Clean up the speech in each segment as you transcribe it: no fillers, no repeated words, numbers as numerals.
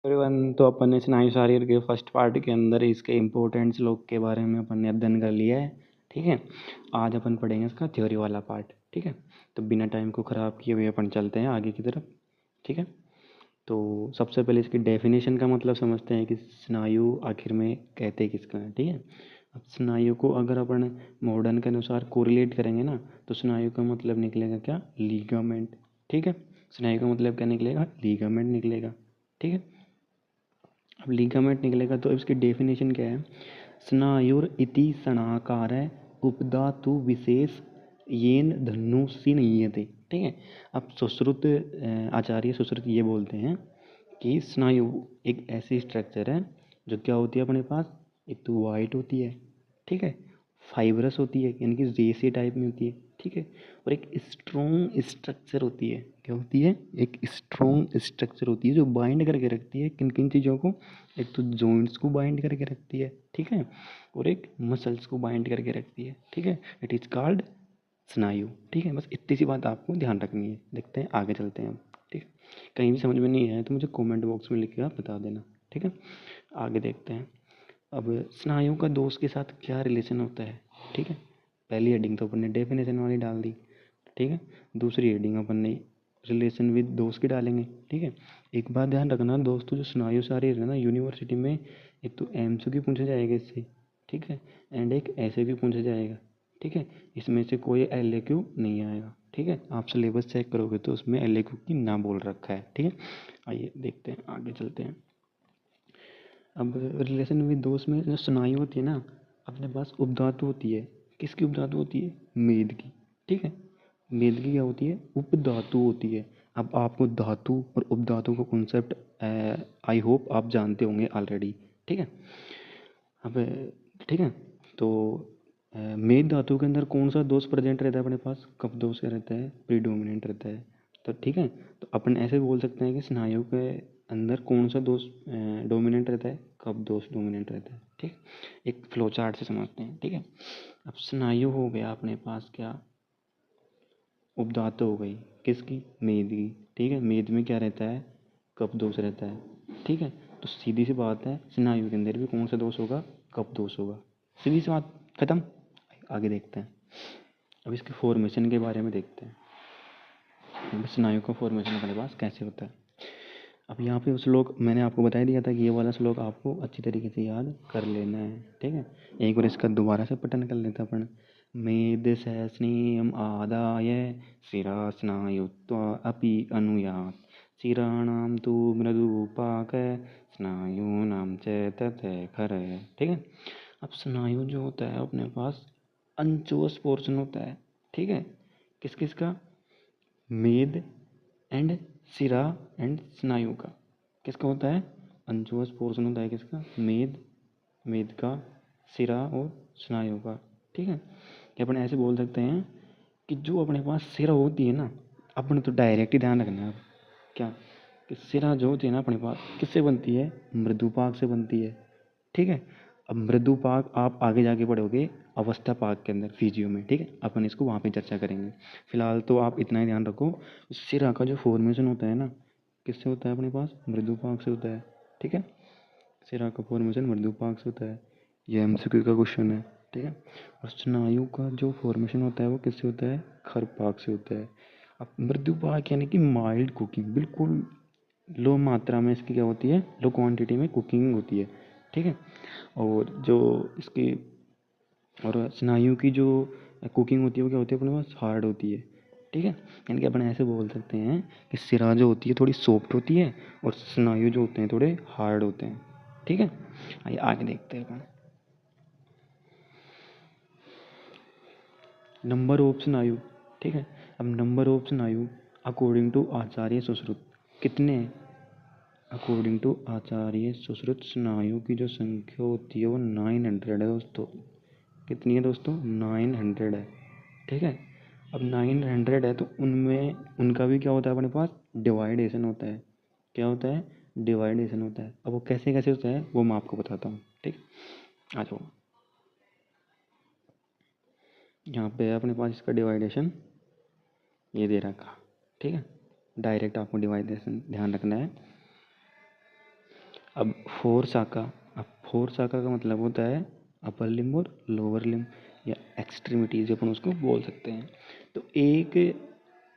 Everyone, तो अपन ने स्नायु शारीर के फर्स्ट पार्ट के अंदर इसके इम्पोर्टेंट श्लोक के बारे में अपन ने अध्ययन कर लिया है। ठीक है, आज अपन पढ़ेंगे इसका थ्योरी वाला पार्ट। ठीक है, तो बिना टाइम को ख़राब किए हुए अपन चलते हैं आगे की तरफ। ठीक है, तो सबसे पहले इसकी डेफिनेशन का मतलब समझते हैं कि स्नायु आखिर में कहते किसका है। ठीक है, अब स्नायु को अगर अपन मॉडर्न के अनुसार कोरिलेट करेंगे ना, तो स्नायु का मतलब निकलेगा क्या? लीगामेंट। ठीक है, स्नायु का मतलब क्या निकलेगा? लीगामेंट निकलेगा। ठीक है, अब लीगामेंट निकलेगा तो इसकी डेफिनेशन क्या है? स्नायुर इति सणाकार उपधातु विशेष येन धनुषि नियते। ठीक है, अब सुश्रुत आचार्य सुश्रुत ये बोलते हैं कि स्नायु एक ऐसी स्ट्रक्चर है जो क्या होती है अपने पास? एक तो वाइट होती है, ठीक है, फाइब्रस होती है यानी कि रेसे टाइप में होती है, ठीक है, और एक स्ट्रॉन्ग स्ट्रक्चर होती है। क्या होती है? एक स्ट्रॉन्ग स्ट्रक्चर होती है जो बाइंड करके रखती है किन किन चीज़ों को? एक तो जॉइंट्स को बाइंड करके रखती है, ठीक है, और एक मसल्स को बाइंड करके रखती है। ठीक है, इट इज़ कॉल्ड स्नायु। ठीक है, बस इतनी सी बात आपको ध्यान रखनी है। देखते हैं, आगे चलते हैं अब। ठीक है, कहीं भी समझ में नहीं आया तो मुझे कमेंट बॉक्स में लिख के आप बता देना। ठीक है, आगे देखते हैं। अब स्नायु का दोष के साथ क्या रिलेशन होता है? ठीक है, पहली हेडिंग तो अपन ने डेफिनेशन वाली डाल दी। ठीक है, दूसरी हेडिंग अपन ने रिलेशन विद दोष की डालेंगे। ठीक है, एक बात ध्यान रखना दोस्तों, जो स्नायु शारीर है ना, यूनिवर्सिटी में एक तो MCQ पूछा जाएगा इससे, ठीक है, एंड एक ऐसे भी पूछा जाएगा। ठीक है, इसमें से कोई LAQ नहीं आएगा। ठीक है, आप सिलेबस चेक करोगे तो उसमें LAQ की ना बोल रखा है। ठीक है, आइए देखते हैं, आगे चलते हैं। अब रिलेशन विद दोस्त में जो स्नायु होती है ना, अपने पास उपधातु होती है। किसकी उपधातु होती है? मेद की। ठीक है, मेद की क्या होती है? उपधातु होती है। अब आपको धातु और उपधातु का कॉन्सेप्ट आई होप आप जानते होंगे ऑलरेडी। ठीक है, अब ठीक है, तो मेद धातु के अंदर कौन सा दोष प्रेजेंट रहता है अपने पास? कफ दोष रहता है, प्रीडोमिनेंट रहता है। तो ठीक है, तो अपन ऐसे बोल सकते हैं कि स्नायु के अंदर कौन सा दोष डोमिनेंट रहता है? कफ दोष डोमिनेंट रहता है। ठीक, एक फ्लो चार्ट से समझते हैं। ठीक है, अब स्नायु हो गया अपने पास क्या? उपधातु हो गई किसकी? मेद की। ठीक है, मेद में क्या रहता है? कफ दोष रहता है। ठीक है, तो सीधी सी बात है, स्नायु के अंदर भी कौन सा दोष होगा? कफ दोष होगा। सीधी सी बात, खत्म। आगे देखते हैं, अब इसके फॉर्मेशन के बारे में देखते हैं। स्नायु का फॉर्मेशन अपने पास कैसे होता है? अब यहाँ पे श्लोक मैंने आपको बता दिया था कि ये वाला श्लोक आपको अच्छी तरीके से याद कर लेना है। ठीक है, एक बार इसका दोबारा से पठन कर लेते अपन। मेद सहस्नीयम आदाय शिरा स्नायुत्वा अपि अनुयात शिराणाम तु मृदुपाक स्नायूनां च तत् खर। ठीक है, अब स्नायु जो होता है अपने पास अंचोस पोर्शन होता है। ठीक है, किस किस का? मेद एंड सिरा एंड स्नायु का। किसका होता है? अंचुअस पोर्शन होता है किसका? मेद, मेद का, सिरा और स्नायु का। ठीक है, कि अपन ऐसे बोल सकते हैं कि जो अपने पास सिरा होती है ना, अपने तो डायरेक्ट ही ध्यान रखना है क्या, कि सिरा जो होती है ना अपने पास किससे बनती है? मृदुपाक से बनती है। ठीक है, अब मृदुपाक आप आगे जाके पढ़ोगे अवस्था पाक के अंदर फिजियो में। ठीक है, अपन इसको वहाँ पे चर्चा करेंगे। फिलहाल तो आप इतना ही ध्यान रखो, सिरा का जो फॉर्मेशन होता है ना, किससे होता है अपने पास? मृदुपाक से होता है। ठीक है, सिरा का फॉर्मेशन मृदुपाक से होता है। ये MCQ का क्वेश्चन है। ठीक है, और स्नायु का जो फॉर्मेशन होता है वो किससे होता है? खरपाक से होता है। अब मृदुपाक यानी कि माइल्ड कुकिंग, बिल्कुल लो मात्रा में इसकी क्या होती है? लो क्वांटिटी में कुकिंग होती है। ठीक है, और जो इसकी और स्नायु की जो कुकिंग होती है वो क्या होती है अपने पास? हार्ड होती है। ठीक है, यानी कि अपन ऐसे बोल सकते हैं कि सिरा जो होती है थोड़ी सॉफ्ट होती है और स्नायु जो होते हैं थोड़े हार्ड होते हैं। ठीक है, आइए आगे देखते हैं अपन। नंबर ऑफ स्नायु। ठीक है, अब नंबर ऑफ स्नायु अकॉर्डिंग टू आचार्य सुश्रुत कितने? अकॉर्डिंग टू आचार्य सुश्रुत स्नायु की जो संख्या होती है वो 900 है दोस्तों। कितनी है दोस्तों? 900 है। ठीक है, अब 900 है तो उनमें उनका भी क्या होता है अपने पास? डिवाइडेशन होता है। क्या होता है? डिवाइडेशन होता है। अब वो कैसे कैसे होता है वो मैं आपको बताता हूँ। ठीक, आ जाओ, यहाँ पे है अपने पास इसका डिवाइडेशन, ये दे रखा। ठीक है, डायरेक्ट आपको डिवाइडेशन ध्यान रखना है। अब फोर शाखा, अब फोर शाखा का मतलब होता है अपर लिम्ब और लोअर लिम्ब या एक्सट्रीमिटीज अपन उसको बोल सकते हैं। तो एक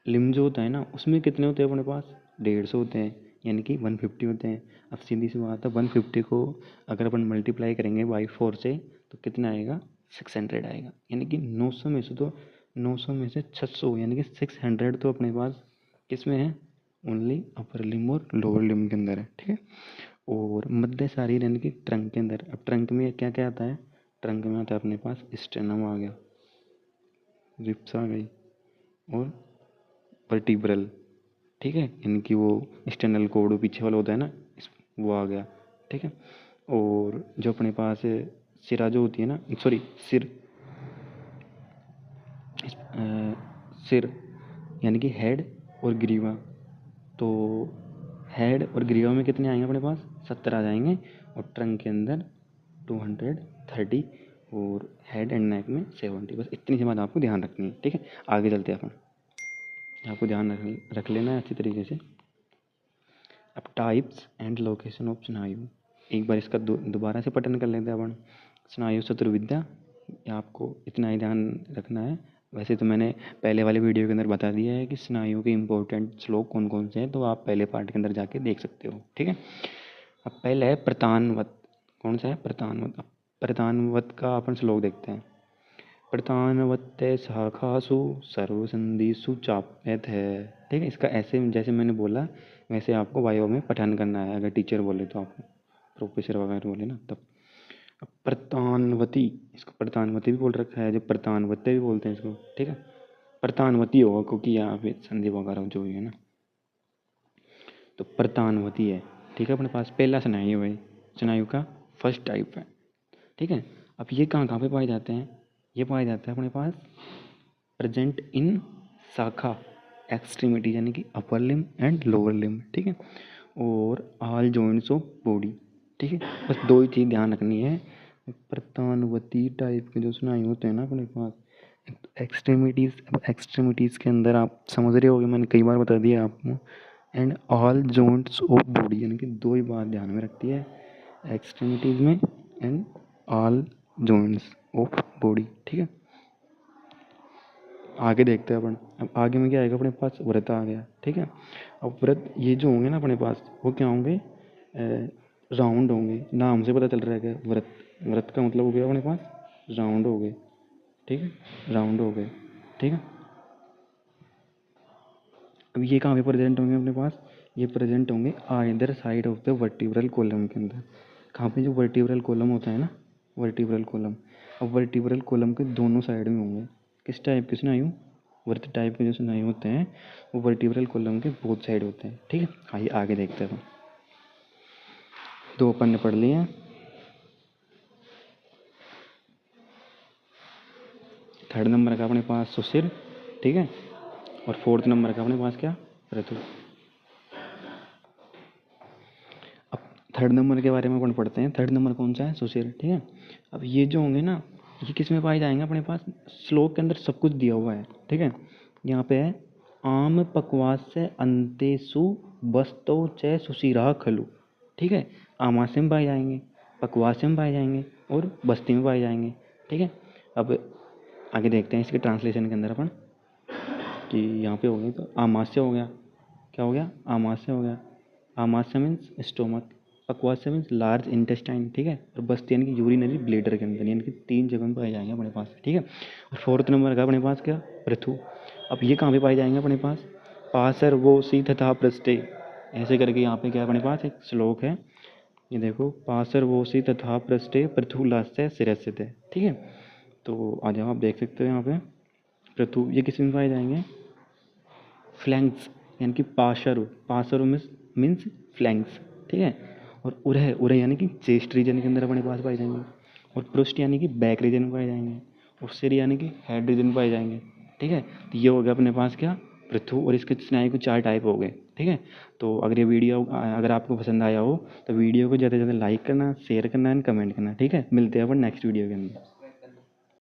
लिम्ब जो होता है ना उसमें कितने होते हैं अपने पास, 150 होते हैं, यानी कि 150 होते हैं। अब सीधी सी बात है, 150 को अगर अपन मल्टीप्लाई करेंगे बाई 4 से तो कितना आएगा, 600 आएगा। यानी कि 900 में से तो 900 में से 600 यानी कि 600 तो अपने पास किस में है, ओनली अपर लिम्ब और लोअर लिम्ब के अंदर है, ठीक है। और मध्य शरीर यानी कि ट्रंक के अंदर, अब ट्रंक में क्या क्या आता है, ट्रंक में आता है अपने पास स्टेनम आ गया, रिप्स आ गई और वर्टिब्रल, ठीक है, यानी कि वो एक्सटर्नल कोड पीछे वाला होता है ना, वो आ गया, ठीक है। और जो अपने पास सिरा जो होती है ना, सॉरी सिर, सिर यानी कि हेड और ग्रीवा, तो हेड और ग्रीवा में कितने आएंगे अपने पास, 70 आ जाएंगे, और ट्रंक के अंदर 230 और हेड एंड नेक में 70। बस इतनी सी बात आपको ध्यान रखनी है, ठीक है। आगे चलते हैं अपन, आपको ध्यान रख लेना है अच्छी तरीके से। अब टाइप्स एंड लोकेशन ऑफ स्नायु, एक बार इसका दोबारा से पठन कर लेते हैं अपन। स्नायु चतुर्विद्या, आपको इतना ही ध्यान रखना है। वैसे तो मैंने पहले वाले वीडियो के अंदर बता दिया है कि स्नायु के इंपॉर्टेंट श्लोक कौन कौन से हैं, तो आप पहले पार्ट के अंदर जाके देख सकते हो, ठीक है। अब पहले है प्रतानवत, कौन सा है, प्रतानवत। अब प्रतानवत का अपन श्लोक देखते हैं। प्रतानवत्ते शाखासु सर्वसंधिषु चाप्यत है, ठीक है। इसका ऐसे जैसे मैंने बोला वैसे आपको वायु में पठन करना है, अगर टीचर बोले तो, आपको प्रोफेसर वगैरह बोले ना तब। अब प्रतानवती, इसको प्रतानवती भी बोल रखा है, जो प्रतानवत्ते भी बोलते हैं इसको, ठीक है। प्रतानवती होगा क्योंकि यहाँ पे संधि वगैरह जो भी है ना, तो प्रतानवती है, ठीक है। अपने पास पहला स्नायु है, स्नायु का फर्स्ट टाइप है, ठीक है। अब ये कहाँ कहाँ पे पाए जाते हैं, ये पाया जाता है अपने पास प्रेजेंट इन शाखा एक्सट्रीमिटी यानी कि upper limb and lower limb, ठीक है, और ऑल जॉइंट्स ऑफ बॉडी, ठीक है। बस दो ही चीज़ ध्यान रखनी है, प्रतानवती टाइप के जो स्नायु होते हैं ना अपने पास एक्सट्रीमिटीज़, एक्सट्रीमिटीज़ के अंदर आप समझ रहे होगे, मैंने कई बार बता दिया आपको, and all joints of body, यानी कि दो ही बात ध्यान में रखती है एक्सट्रीमिटीज़ में, and all joints of body, ठीक है। आगे देखते हैं अपन, अब आगे में क्या आएगा अपने पास, व्रत आ गया, ठीक है। अब व्रत ये जो होंगे ना अपने पास वो क्या होंगे, राउंड होंगे, नाम से पता चल रहा है क्या, व्रत, व्रत का मतलब हो गया अपने पास राउंड हो गए, ठीक है, राउंड हो गए, ठीक है। अब ये कहाँ पे प्रेजेंट होंगे अपने पास, ये प्रेजेंट होंगे either side of the vertebral column के अंदर, कहाँ पे, जो वर्टिब्रल कॉलम होता है ना, वर्टिब्रल कॉलम, अब वर्टिब्रल कॉलम के दोनों साइड में होंगे। किस टाइप के स्नायु, व्रत टाइप के जो स्नायु होते हैं वो वर्टिब्रल कॉलम के बोथ साइड होते हैं, ठीक है। आइए आगे देखते हैं, दो अपन ने पढ़ लिए हैं। थर्ड नंबर का अपने पास सुशिर, ठीक है, और फोर्थ नंबर का अपने पास क्या, ऋतु। अब थर्ड नंबर के बारे में अपन पढ़ते हैं, थर्ड नंबर कौन सा है, सुशिर, ठीक है। अब ये जो होंगे ना ये किस में पाए जाएंगे अपने पास, श्लोक के अंदर सब कुछ दिया हुआ है, ठीक है। यहाँ पे है आम पक्वास से अंतेसु बस्तो च सुशिरा खलु, ठीक है। आमाशय में पाए जाएंगे, पक्वास में पाए जाएंगे और बस्ती में पाए जाएंगे, ठीक है। अब आगे देखते हैं इसके ट्रांसलेशन के अंदर अपन कि यहाँ पे हो गया, तो आमाशय हो गया, क्या हो गया, आमाशय हो गया, आमाशय मीन्स स्टोमक, पक्वाशय मीन्स लार्ज इंटेस्टाइन, ठीक है, और बस्ती यानी कि यूरिनरी ब्लेडर के अंदर, यानी कि 3 जगह में पाए जाएंगे अपने पास, ठीक है। और फोर्थ नंबर का अपने पास क्या, पृथु। अब ये कहाँ पे पाए जाएंगे अपने पास, पासर वो सी तथा पृष्ठे, ऐसे करके यहाँ पे क्या अपने पास एक श्लोक है, ये देखो, पासर वो सी तथा पृष्ठे पृथुलास्य शिरस्यते, ठीक है। तो आ जाओ, आप देख सकते हो यहाँ पे पृथु, ये किस में पाए जाएंगे, फ्लैंक्स, यानी कि पाशरु, पाशरु मीन्स फ्लैंक्स, ठीक है। और उरह, उरह यानी कि चेस्ट रीजन के अंदर अपने पास पाए जाएंगे, और पृष्ठ यानी कि बैक रीजन में पाए जाएंगे, और सिर यानी कि हेड रीजन में पाए जाएंगे, ठीक है। तो ये हो गया अपने पास क्या, पृथु, और इसके स्नायु के 4 टाइप हो गए, ठीक है। तो अगर ये वीडियो अगर आपको पसंद आया हो तो वीडियो को ज़्यादा से ज़्यादा लाइक करना, शेयर करना एंड कमेंट करना, ठीक है। मिलते हैं अपन नेक्स्ट वीडियो के अंदर।